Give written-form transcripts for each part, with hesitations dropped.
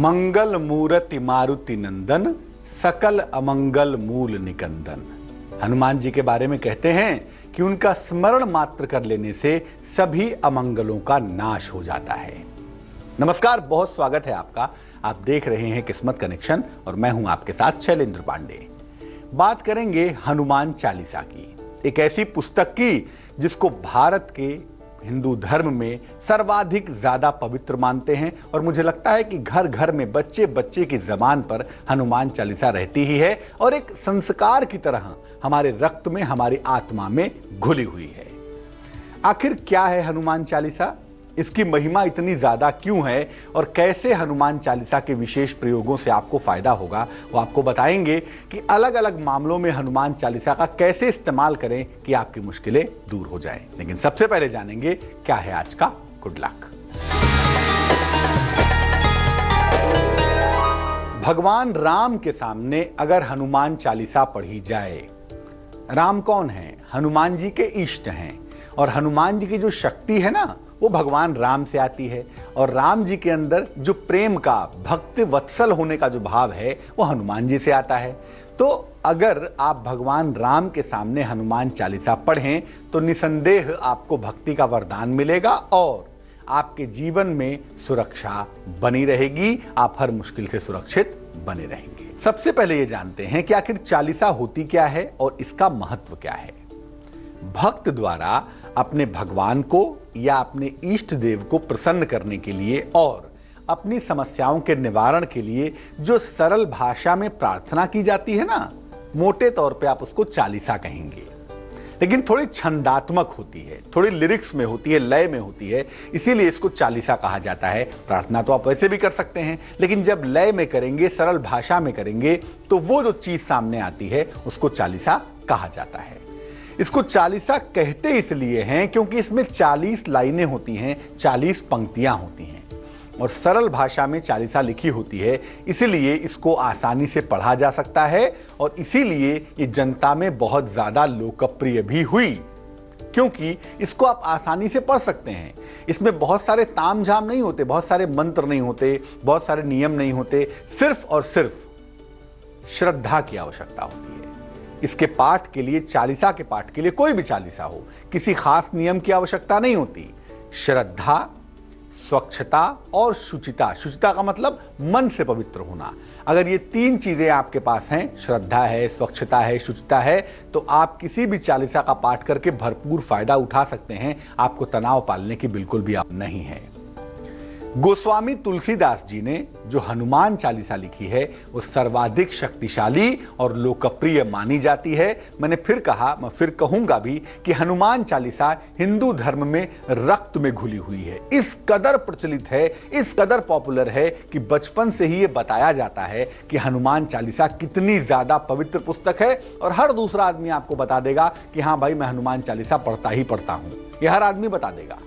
मंगल मूरति मारुति नंदन, सकल अमंगल मूल निकंदन। हनुमान जी के बारे में कहते हैं कि उनका स्मरण मात्र कर लेने से सभी अमंगलों का नाश हो जाता है। नमस्कार, बहुत स्वागत है आपका। आप देख रहे हैं किस्मत कनेक्शन और मैं हूं आपके साथ शैलेंद्र पांडे। बात करेंगे हनुमान चालीसा की, एक ऐसी पुस्तक की जिसको भारत के हिंदू धर्म में सर्वाधिक ज्यादा पवित्र मानते हैं और मुझे लगता है कि घर घर में बच्चे बच्चे की जबान पर हनुमान चालीसा रहती ही है और एक संस्कार की तरह हमारे रक्त में, हमारी आत्मा में घुली हुई है। आखिर क्या है हनुमान चालीसा, इसकी महिमा इतनी ज्यादा क्यों है और कैसे हनुमान चालीसा के विशेष प्रयोगों से आपको फायदा होगा, वो आपको बताएंगे कि अलग अलग मामलों में हनुमान चालीसा का कैसे इस्तेमाल करें कि आपकी मुश्किलें दूर हो जाएं। लेकिन सबसे पहले जानेंगे क्या है आज का गुड लक। भगवान राम के सामने अगर हनुमान चालीसा पढ़ी जाए, राम कौन है? हनुमान जी के इष्ट हैं और हनुमान जी की जो शक्ति है ना, वो भगवान राम से आती है और राम जी के अंदर जो प्रेम का, भक्ति वत्सल होने का जो भाव है वो हनुमान जी से आता है। तो अगर आप भगवान राम के सामने हनुमान चालीसा पढ़ें तो निसंदेह आपको भक्ति का वरदान मिलेगा और आपके जीवन में सुरक्षा बनी रहेगी, आप हर मुश्किल से सुरक्षित बने रहेंगे। सबसे पहले ये जानते हैं कि आखिर चालीसा होती क्या है और इसका महत्व क्या है। भक्त द्वारा अपने भगवान को या अपने इष्ट देव को प्रसन्न करने के लिए और अपनी समस्याओं के निवारण के लिए जो सरल भाषा में प्रार्थना की जाती है ना, मोटे तौर पे आप उसको चालीसा कहेंगे। लेकिन थोड़ी छंदात्मक होती है, थोड़ी लिरिक्स में होती है, लय में होती है, इसीलिए इसको चालीसा कहा जाता है। प्रार्थना तो आप वैसे भी कर सकते हैं, लेकिन जब लय में करेंगे, सरल भाषा में करेंगे, तो वो जो चीज सामने आती है उसको चालीसा कहा जाता है। इसको चालीसा कहते इसलिए हैं क्योंकि इसमें 40 लाइनें होती हैं, 40 पंक्तियां होती हैं और सरल भाषा में चालीसा लिखी होती है, इसीलिए इसको आसानी से पढ़ा जा सकता है और इसीलिए ये जनता में बहुत ज्यादा लोकप्रिय भी हुई, क्योंकि इसको आप आसानी से पढ़ सकते हैं। इसमें बहुत सारे तामझाम नहीं होते, बहुत सारे मंत्र नहीं होते, बहुत सारे नियम नहीं होते, सिर्फ और सिर्फ श्रद्धा की आवश्यकता होती है। इसके पाठ के लिए, चालीसा के पाठ के लिए, कोई भी चालीसा हो, किसी खास नियम की आवश्यकता नहीं होती। श्रद्धा, स्वच्छता और शुचिता, शुचिता का मतलब मन से पवित्र होना, अगर ये तीन चीजें आपके पास हैं, श्रद्धा है, स्वच्छता है, शुचिता है, तो आप किसी भी चालीसा का पाठ करके भरपूर फायदा उठा सकते हैं। आपको तनाव पालने की बिल्कुल भी आप नहीं है। गोस्वामी तुलसीदास जी ने जो हनुमान चालीसा लिखी है वो सर्वाधिक शक्तिशाली और लोकप्रिय मानी जाती है। मैंने फिर कहा, मैं फिर कहूंगा भी कि हनुमान चालीसा हिंदू धर्म में रक्त में घुली हुई है। इस कदर प्रचलित है, इस कदर पॉपुलर है कि बचपन से ही ये बताया जाता है कि हनुमान चालीसा कितनी ज्यादा पवित्र पुस्तक है और हर दूसरा आदमी आपको बता देगा कि हाँ भाई, मैं हनुमान चालीसा पढ़ता ही पढ़ता हूं। यह हर आदमी बता देगा।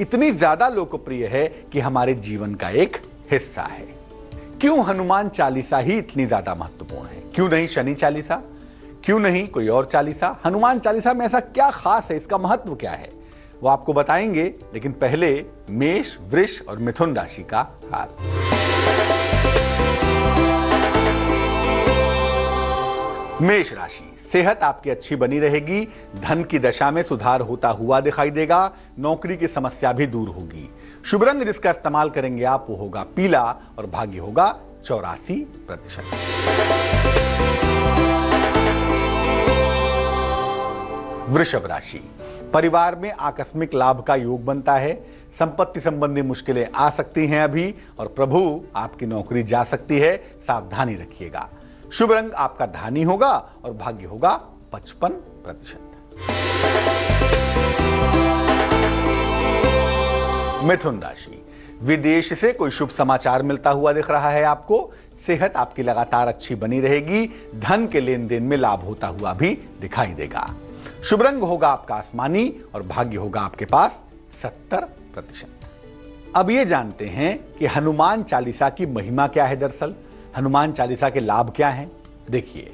इतनी ज्यादा लोकप्रिय है कि हमारे जीवन का एक हिस्सा है। क्यों हनुमान चालीसा ही इतनी ज्यादा महत्वपूर्ण है? क्यों नहीं शनि चालीसा? क्यों नहीं कोई और चालीसा? हनुमान चालीसा में ऐसा क्या खास है, इसका महत्व क्या है, वो आपको बताएंगे। लेकिन पहले मेष, वृष और मिथुन राशि का हाल। मेष राशि, सेहत आपकी अच्छी बनी रहेगी, धन की दशा में सुधार होता हुआ दिखाई देगा, नौकरी की समस्या भी दूर होगी। शुभ रंग जिसका इस्तेमाल करेंगे आप वो होगा पीला और भाग्य होगा 84%। वृषभ राशि, परिवार में आकस्मिक लाभ का योग बनता है, संपत्ति संबंधी मुश्किलें आ सकती हैं अभी और प्रभु आपकी नौकरी जा सकती है, सावधानी रखिएगा। शुभ रंग आपका धानी होगा और भाग्य होगा 55%। मिथुन राशि, विदेश से कोई शुभ समाचार मिलता हुआ दिख रहा है आपको। सेहत आपकी लगातार अच्छी बनी रहेगी, धन के लेन देन में लाभ होता हुआ भी दिखाई देगा। शुभ रंग होगा आपका आसमानी और भाग्य होगा आपके पास 70%। अब ये जानते हैं कि हनुमान चालीसा की महिमा क्या है। दरअसल हनुमान चालीसा के लाभ क्या हैं? देखिए,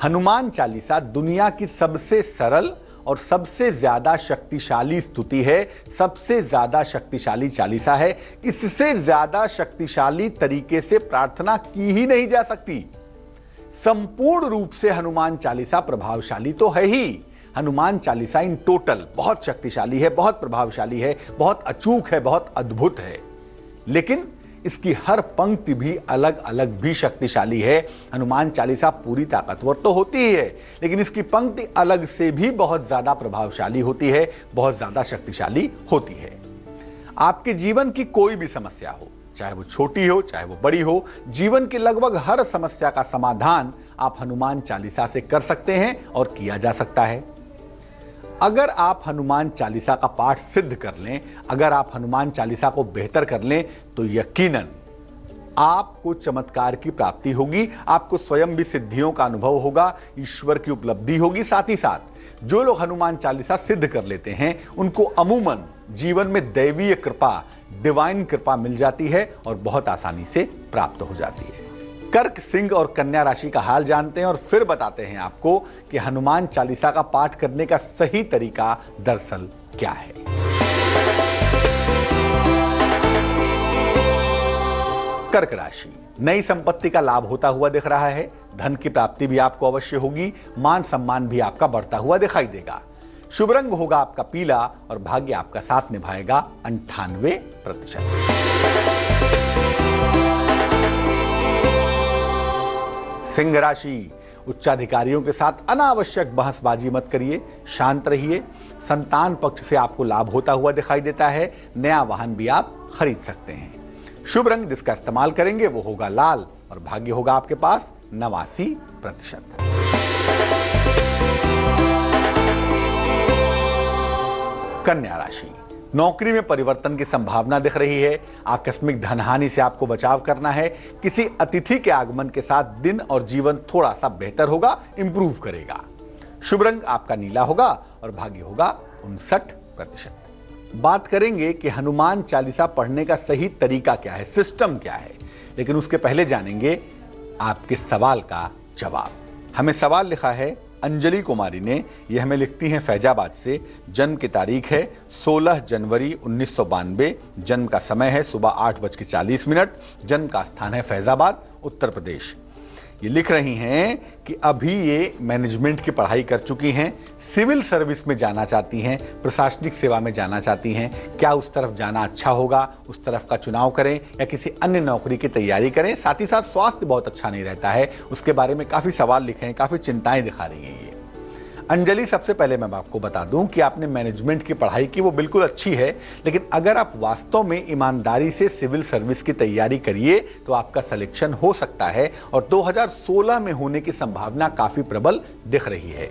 हनुमान चालीसा दुनिया की सबसे सरल और सबसे ज्यादा शक्तिशाली स्तुति है, सबसे ज्यादा शक्तिशाली चालीसा है। इससे ज्यादा शक्तिशाली तरीके से प्रार्थना की ही नहीं जा सकती। संपूर्ण रूप से हनुमान चालीसा प्रभावशाली तो है ही। हनुमान चालीसा इन टोटल बहुत शक्तिशाली है, बहुत प्रभावशाली है, बहुत अचूक है, बहुत अद्भुत है। लेकिन इसकी हर पंक्ति भी अलग अलग भी शक्तिशाली है। हनुमान चालीसा पूरी ताकतवर तो होती ही है, लेकिन इसकी पंक्ति अलग से भी बहुत ज्यादा प्रभावशाली होती है, बहुत ज्यादा शक्तिशाली होती है। आपके जीवन की कोई भी समस्या हो, चाहे वो छोटी हो चाहे वो बड़ी हो, जीवन की लगभग हर समस्या का समाधान आप हनुमान चालीसा से कर सकते हैं और किया जा सकता है। अगर आप हनुमान चालीसा का पाठ सिद्ध कर लें, अगर आप हनुमान चालीसा को बेहतर कर लें, तो यकीनन आपको चमत्कार की प्राप्ति होगी, आपको स्वयं भी सिद्धियों का अनुभव होगा, ईश्वर की उपलब्धि होगी। साथ ही साथ जो लोग हनुमान चालीसा सिद्ध कर लेते हैं, उनको अमूमन जीवन में दैवीय कृपा, डिवाइन कृपा मिल जाती है और बहुत आसानी से प्राप्त हो जाती है। कर्क, सिंह और कन्या राशि का हाल जानते हैं और फिर बताते हैं आपको कि हनुमान चालीसा का पाठ करने का सही तरीका दरअसल क्या है। कर्क राशि, नई संपत्ति का लाभ होता हुआ दिख रहा है। धन की प्राप्ति भी आपको अवश्य होगी। मान सम्मान भी आपका बढ़ता हुआ दिखाई देगा। शुभ रंग होगा आपका पीला और भाग्य आपका साथ निभाएगा 98%। सिंह राशि, उच्चाधिकारियों के साथ अनावश्यक बहसबाजी मत करिए, शांत रहिए। संतान पक्ष से आपको लाभ होता हुआ दिखाई देता है। नया वाहन भी आप खरीद सकते हैं। शुभ रंग जिसका इस्तेमाल करेंगे वो होगा लाल और भाग्य होगा आपके पास 89%। कन्या राशि, नौकरी में परिवर्तन की संभावना दिख रही है। आकस्मिक धनहानि से आपको बचाव करना है। किसी अतिथि के आगमन के साथ दिन और जीवन थोड़ा सा बेहतर होगा, इंप्रूव करेगा। शुभ रंग आपका नीला होगा और भाग्य होगा 59%। बात करेंगे कि हनुमान चालीसा पढ़ने का सही तरीका क्या है, सिस्टम क्या है, लेकिन उसके पहले जानेंगे आपके सवाल का जवाब। हमें सवाल लिखा है अंजलि कुमारी ने, यह हमें लिखती हैं फैजाबाद से। जन्म की तारीख है 16 जनवरी 1992। जन्म का समय है सुबह 8:40। जन्म का स्थान है फैजाबाद, उत्तर प्रदेश। ये लिख रही हैं कि अभी ये मैनेजमेंट की पढ़ाई कर चुकी हैं, सिविल सर्विस में जाना चाहती हैं, प्रशासनिक सेवा में जाना चाहती हैं। क्या उस तरफ जाना अच्छा होगा, उस तरफ का चुनाव करें या किसी अन्य नौकरी की तैयारी करें। साथ ही साथ स्वास्थ्य बहुत अच्छा नहीं रहता है, उसके बारे में काफ़ी सवाल लिखे हैं, काफ़ी चिंताएं दिखा रही हैं ये। अंजलि, सबसे पहले मैं आपको बता दूं कि आपने मैनेजमेंट की पढ़ाई की, वो बिल्कुल अच्छी है, लेकिन अगर आप वास्तव में ईमानदारी से सिविल सर्विस की तैयारी करिए तो आपका सिलेक्शन हो सकता है और 2016 में होने की संभावना काफ़ी प्रबल दिख रही है।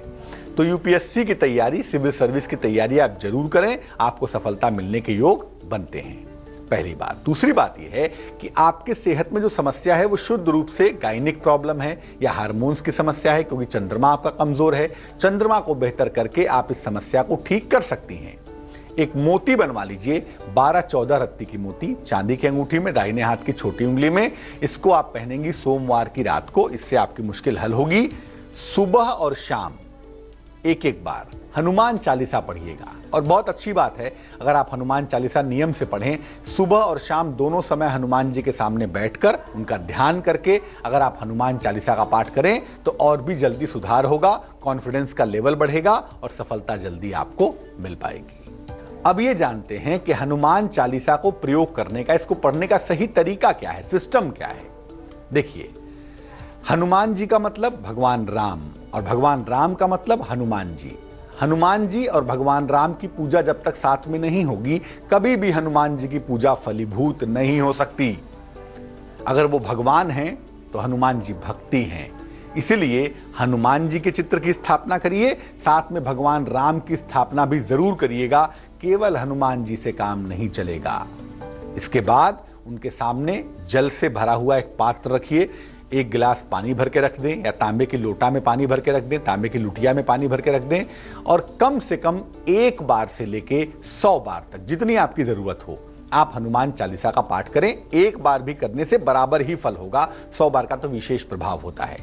तो यूपीएससी की तैयारी, सिविल सर्विस की तैयारी आप जरूर करें, आपको सफलता मिलने के योग बनते हैं। पहली बात। दूसरी बात यह है कि आपके सेहत में जो समस्या है वो शुद्ध रूप से गायनिक प्रॉब्लम है या हार्मोन्स की समस्या है, क्योंकि चंद्रमा आपका कमजोर है। चंद्रमा को बेहतर करके आप इस समस्या को ठीक कर सकती हैं। एक मोती बनवा लीजिए, 12-14 रत्ती की मोती चांदी की अंगूठी में, दाहिने हाथ की छोटी उंगली में। इसको आप पहनेंगी सोमवार की रात को, इससे आपकी मुश्किल हल होगी। सुबह और शाम एक एक बार हनुमान चालीसा पढ़िएगा। और बहुत अच्छी बात है अगर आप हनुमान चालीसा नियम से पढ़ें, सुबह और शाम दोनों समय हनुमान जी के सामने बैठकर उनका ध्यान करके अगर आप हनुमान चालीसा का पाठ करें तो और भी जल्दी सुधार होगा, कॉन्फिडेंस का लेवल बढ़ेगा और सफलता जल्दी आपको मिल पाएगी। अब ये जानते हैं कि हनुमान चालीसा को प्रयोग करने का, इसको पढ़ने का सही तरीका क्या है, सिस्टम क्या है। देखिए, हनुमान जी का मतलब भगवान राम और भगवान राम का मतलब हनुमान जी। हनुमान जी और भगवान राम की पूजा जब तक साथ में नहीं होगी, कभी भी हनुमान जी की पूजा फलीभूत नहीं हो सकती। अगर वो भगवान हैं तो हनुमान जी भक्ति हैं। इसीलिए हनुमान जी के चित्र की स्थापना करिए, साथ में भगवान राम की स्थापना भी जरूर करिएगा। केवल हनुमान जी से काम नहीं चलेगा। इसके बाद उनके सामने जल से भरा हुआ एक पात्र रखिए, एक गिलास पानी भर के रख दें या तांबे की लोटा में पानी भर के रख दें, तांबे की लुटिया में पानी भर के रख दें और कम से कम 1 बार से लेके 100 बार तक, जितनी आपकी जरूरत हो, आप हनुमान चालीसा का पाठ करें। 1 बार भी करने से बराबर ही फल होगा, 100 बार का तो विशेष प्रभाव होता है।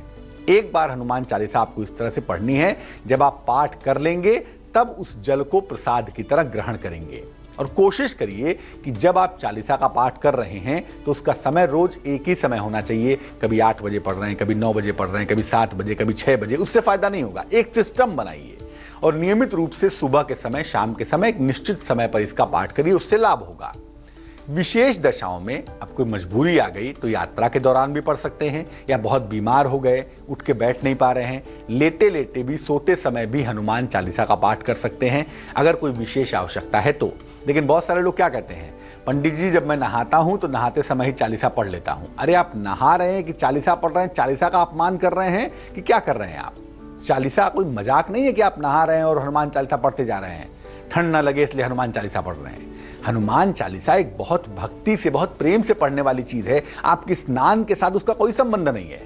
1 बार हनुमान चालीसा आपको इस तरह से पढ़नी है। जब आप पाठ कर लेंगे तब उस जल को प्रसाद की तरह ग्रहण करेंगे। और कोशिश करिए कि जब आप चालीसा का पाठ कर रहे हैं तो उसका समय रोज एक ही समय होना चाहिए। कभी 8 बजे पढ़ रहे हैं, कभी 9 बजे पढ़ रहे हैं, कभी 7 बजे, कभी 6 बजे, उससे फायदा नहीं होगा। एक सिस्टम बनाइए और नियमित रूप से सुबह के समय, शाम के समय, एक निश्चित समय पर इसका पाठ करिए, उससे लाभ होगा। विशेष दशाओं में अब कोई मजबूरी आ गई तो यात्रा के दौरान भी पढ़ सकते हैं, या बहुत बीमार हो गए, उठ के बैठ नहीं पा रहे हैं, लेटे लेटे भी, सोते समय भी हनुमान चालीसा का पाठ कर सकते हैं अगर कोई विशेष आवश्यकता है तो। लेकिन बहुत सारे लोग क्या कहते हैं, पंडित जी जब मैं नहाता हूं तो नहाते समय ही चालीसा पढ़ लेता हूं। अरे आप नहा रहे हैं कि चालीसा पढ़ रहे हैं? चालीसा का अपमान कर रहे हैं कि क्या कर रहे हैं आप? चालीसा कोई मजाक नहीं है कि आप नहा रहे हैं और हनुमान चालीसा पढ़ते जा रहे हैं, ठंड ना लगे इसलिए हनुमान चालीसा पढ़ रहे हैं। हनुमान चालीसा एक बहुत भक्ति से, बहुत प्रेम से पढ़ने वाली चीज है। आपके स्नान के साथ उसका कोई संबंध नहीं है।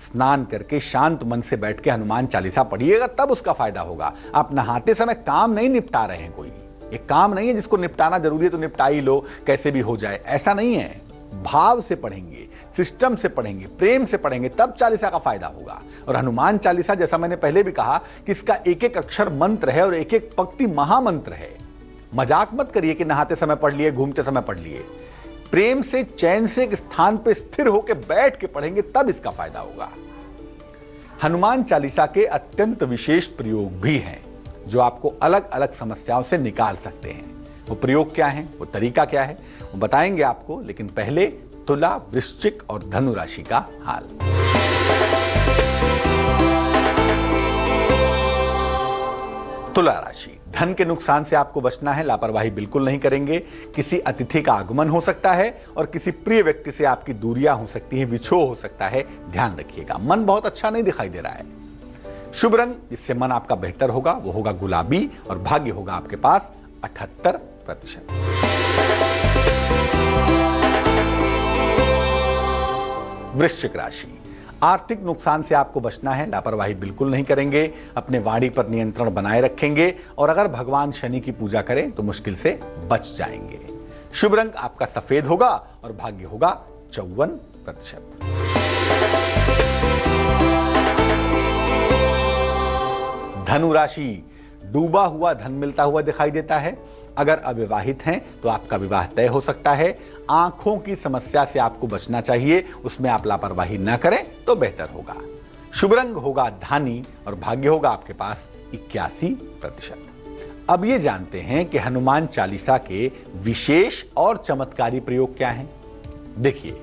स्नान करके शांत मन से बैठ के हनुमान चालीसा पढ़िएगा, तब उसका फायदा होगा। आप नहाते समय काम नहीं निपटा रहे हैं, कोई एक काम नहीं है जिसको निपटाना जरूरी है तो निपटा ही लो, कैसे भी हो जाए, ऐसा नहीं है। भाव से पढ़ेंगे, सिस्टम से पढ़ेंगे, प्रेम से पढ़ेंगे, तब चालीसा का फायदा होगा। और हनुमान चालीसा, जैसा मैंने पहले भी कहा, कि इसका एक एक अक्षर मंत्र है और एक एक पंक्ति महामंत्र है। मजाक मत करिए कि नहाते समय पढ़ लिए, घूमते समय पढ़ लिए। प्रेम से, चैन से एक स्थान पर स्थिर होकर बैठ के पढ़ेंगे, तब इसका फायदा होगा। हनुमान चालीसा के अत्यंत विशेष प्रयोग भी हैं जो आपको अलग अलग समस्याओं से निकाल सकते हैं। वो प्रयोग क्या है, वो तरीका क्या है, वो बताएंगे आपको। लेकिन पहले तुला, वृश्चिक और धनु राशि का हाल। तुला राशि, धन के नुकसान से आपको बचना है, लापरवाही बिल्कुल नहीं करेंगे। किसी अतिथि का आगमन हो सकता है और किसी प्रिय व्यक्ति से आपकी दूरियां हो सकती हैं, विछोह हो सकता है, ध्यान रखिएगा। मन बहुत अच्छा नहीं दिखाई दे रहा है। शुभ रंग जिससे मन आपका बेहतर होगा वो होगा गुलाबी, और भाग्य होगा आपके पास 78%। वृश्चिक राशि, आर्थिक नुकसान से आपको बचना है, लापरवाही बिल्कुल नहीं करेंगे, अपने वाणी पर नियंत्रण बनाए रखेंगे, और अगर भगवान शनि की पूजा करें तो मुश्किल से बच जाएंगे। शुभ रंग आपका सफेद होगा और भाग्य होगा 54%। धनु राशि, डूबा हुआ धन मिलता हुआ दिखाई देता है। अगर अविवाहित हैं तो आपका विवाह तय हो सकता है। आंखों की समस्या से आपको बचना चाहिए, उसमें आप लापरवाही ना करें तो बेहतर होगा। शुभ रंग होगा धानी और भाग्य होगा आपके पास 81%। अब ये जानते हैं कि हनुमान चालीसा के विशेष और चमत्कारी प्रयोग क्या हैं। देखिए,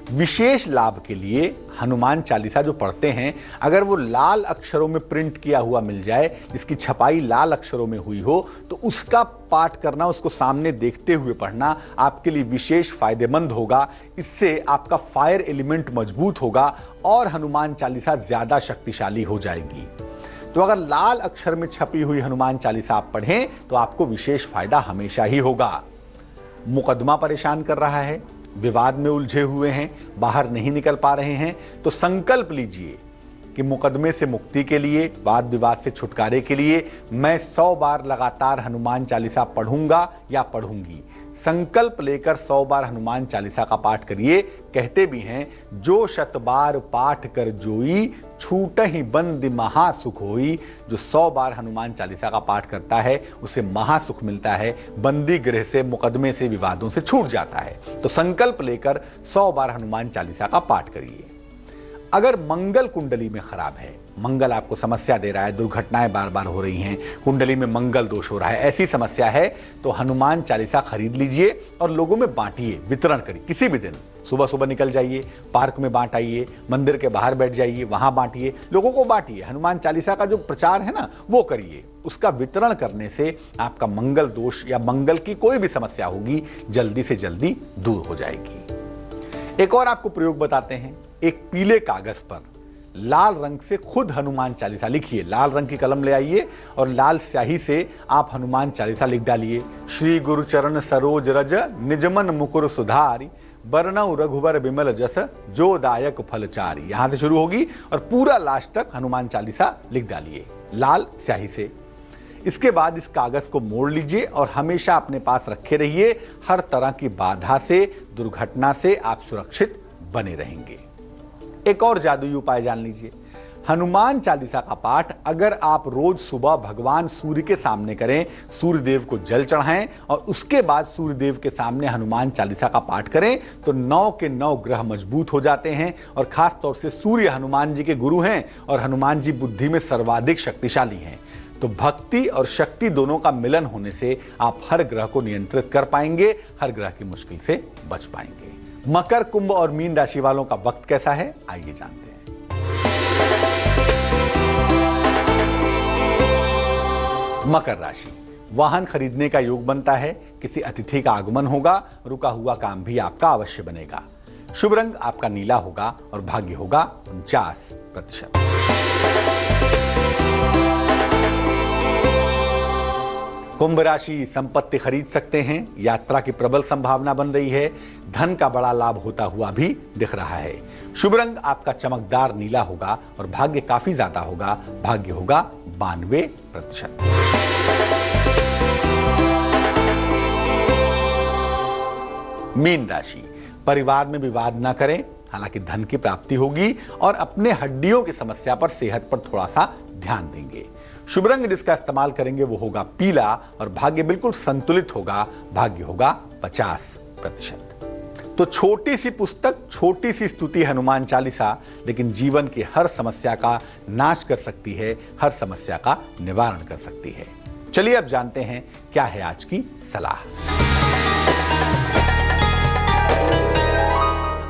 विशेष लाभ के लिए हनुमान चालीसा जो पढ़ते हैं, अगर वो लाल अक्षरों में प्रिंट किया हुआ मिल जाए, जिसकी छपाई लाल अक्षरों में हुई हो, तो उसका पाठ करना, उसको सामने देखते हुए पढ़ना आपके लिए विशेष फायदेमंद होगा। इससे आपका फायर एलिमेंट मजबूत होगा और हनुमान चालीसा ज्यादा शक्तिशाली हो जाएगी। तो अगर लाल अक्षर में छपी हुई हनुमान चालीसा आप पढ़ें तो आपको विशेष फायदा हमेशा ही होगा। मुकदमा परेशान कर रहा है, विवाद में उलझे हुए हैं, बाहर नहीं निकल पा रहे हैं, तो संकल्प लीजिए कि मुकदमे से मुक्ति के लिए, वाद विवाद से छुटकारे के लिए मैं 100 बार लगातार हनुमान चालीसा पढ़ूंगा या पढ़ूंगी। संकल्प लेकर 100 बार हनुमान चालीसा का पाठ करिए। कहते भी हैं, जो 100 बार पाठ कर जोई, छूटहि बंद महासुख होई। जो 100 बार हनुमान चालीसा का पाठ करता है उसे महासुख मिलता है, बंदी गृह से, मुकदमे से, विवादों से छूट जाता है। तो संकल्प लेकर 100 बार हनुमान चालीसा का पाठ करिए। अगर मंगल कुंडली में खराब है, मंगल आपको समस्या दे रहा है, दुर्घटनाएं बार बार हो रही हैं, कुंडली में मंगल दोष हो रहा है, ऐसी समस्या है, तो हनुमान चालीसा खरीद लीजिए और लोगों में बांटिए, वितरण करिए। किसी भी दिन सुबह सुबह निकल जाइए, पार्क में बांट आइए, मंदिर के बाहर बैठ जाइए, वहां बांटिए, लोगों को बांटिए। हनुमान चालीसा का जो प्रचार है ना, वो करिए। उसका वितरण करने से आपका मंगल दोष या मंगल की कोई भी समस्या होगी, जल्दी से जल्दी दूर हो जाएगी। एक और आपको प्रयोग बताते हैं। एक पीले कागज पर लाल रंग से खुद हनुमान चालीसा लिखिए। लाल रंग की कलम ले आइए और लाल स्याही से आप हनुमान चालीसा लिख डालिए। श्री गुरु चरण सरोज रज, निजमन मुकुर सुधारी, बरनऊ रघुबर बिमल जस, जो दायक फलचारी। यहां से शुरू होगी और पूरा लास्ट तक हनुमान चालीसा लिख डालिए लाल स्याही से। इसके बाद इस कागज को मोड़ लीजिए और हमेशा अपने पास रखे रहिए। हर तरह की बाधा से, दुर्घटना से आप सुरक्षित बने रहेंगे। एक और जादुई उपाय जान लीजिए। हनुमान चालीसा का पाठ अगर आप रोज सुबह भगवान सूर्य के सामने करें, सूर्य देव को जल चढ़ाएं और उसके बाद सूर्य देव के सामने हनुमान चालीसा का पाठ करें तो 9 के 9 ग्रह मजबूत हो जाते हैं। और खास तौर से सूर्य हनुमान जी के गुरु हैं और हनुमान जी बुद्धि में सर्वाधिक शक्तिशाली हैं। तो भक्ति और शक्ति दोनों का मिलन होने से आप हर ग्रह को नियंत्रित कर पाएंगे, हर ग्रह की मुश्किल से बच पाएंगे। मकर, कुंभ और मीन राशि वालों का वक्त कैसा है, आइए जानते हैं। मकर राशि, वाहन खरीदने का योग बनता है, किसी अतिथि का आगमन होगा, रुका हुआ काम भी आपका अवश्य बनेगा। शुभ रंग आपका नीला होगा और भाग्य होगा 49%। कुंभ राशि, संपत्ति खरीद सकते हैं, यात्रा की प्रबल संभावना बन रही है, धन का बड़ा लाभ होता हुआ भी दिख रहा है। शुभ रंग आपका चमकदार नीला होगा और भाग्य काफी ज्यादा होगा, भाग्य होगा 92%। मीन राशि, परिवार में विवाद ना करें, हालांकि धन की प्राप्ति होगी और अपने हड्डियों की समस्या पर, सेहत पर थोड़ा सा ध्यान देंगे। शुभ रंग जिसका इस्तेमाल करेंगे वो होगा पीला और भाग्य बिल्कुल संतुलित होगा, भाग्य होगा 50%। तो छोटी सी पुस्तक, छोटी सी स्तुति हनुमान चालीसा, लेकिन जीवन की हर समस्या का नाश कर सकती है, हर समस्या का निवारण कर सकती है। चलिए अब जानते हैं क्या है आज की सलाह।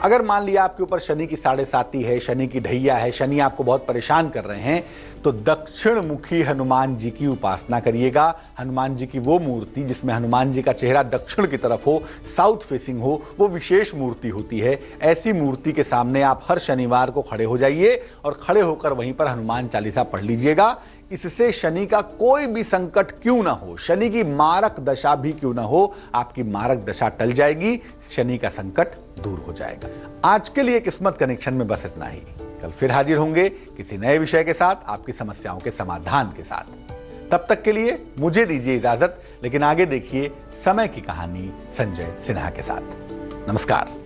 अगर मान लिया आपके ऊपर शनि की 7.5 है, शनि की ढैया है, शनि आपको बहुत परेशान कर रहे हैं, तो दक्षिण मुखी हनुमान जी की उपासना करिएगा। हनुमान जी की वो मूर्ति जिसमें हनुमान जी का चेहरा दक्षिण की तरफ हो, साउथ फेसिंग हो, वो विशेष मूर्ति होती है। ऐसी मूर्ति के सामने आप हर शनिवार को खड़े हो जाइए और खड़े होकर वहीं पर हनुमान चालीसा पढ़ लीजिएगा। इससे शनि का कोई भी संकट क्यों ना हो, शनि की मारक दशा भी क्यों ना हो, आपकी मारक दशा टल जाएगी, शनि का संकट दूर हो जाएगा। आज के लिए किस्मत कनेक्शन में बस इतना ही। कल फिर हाजिर होंगे किसी नए विषय के साथ, आपकी समस्याओं के समाधान के साथ। तब तक के लिए मुझे दीजिए इजाजत, लेकिन आगे देखिए समय की कहानी संजय सिन्हा के साथ। नमस्कार।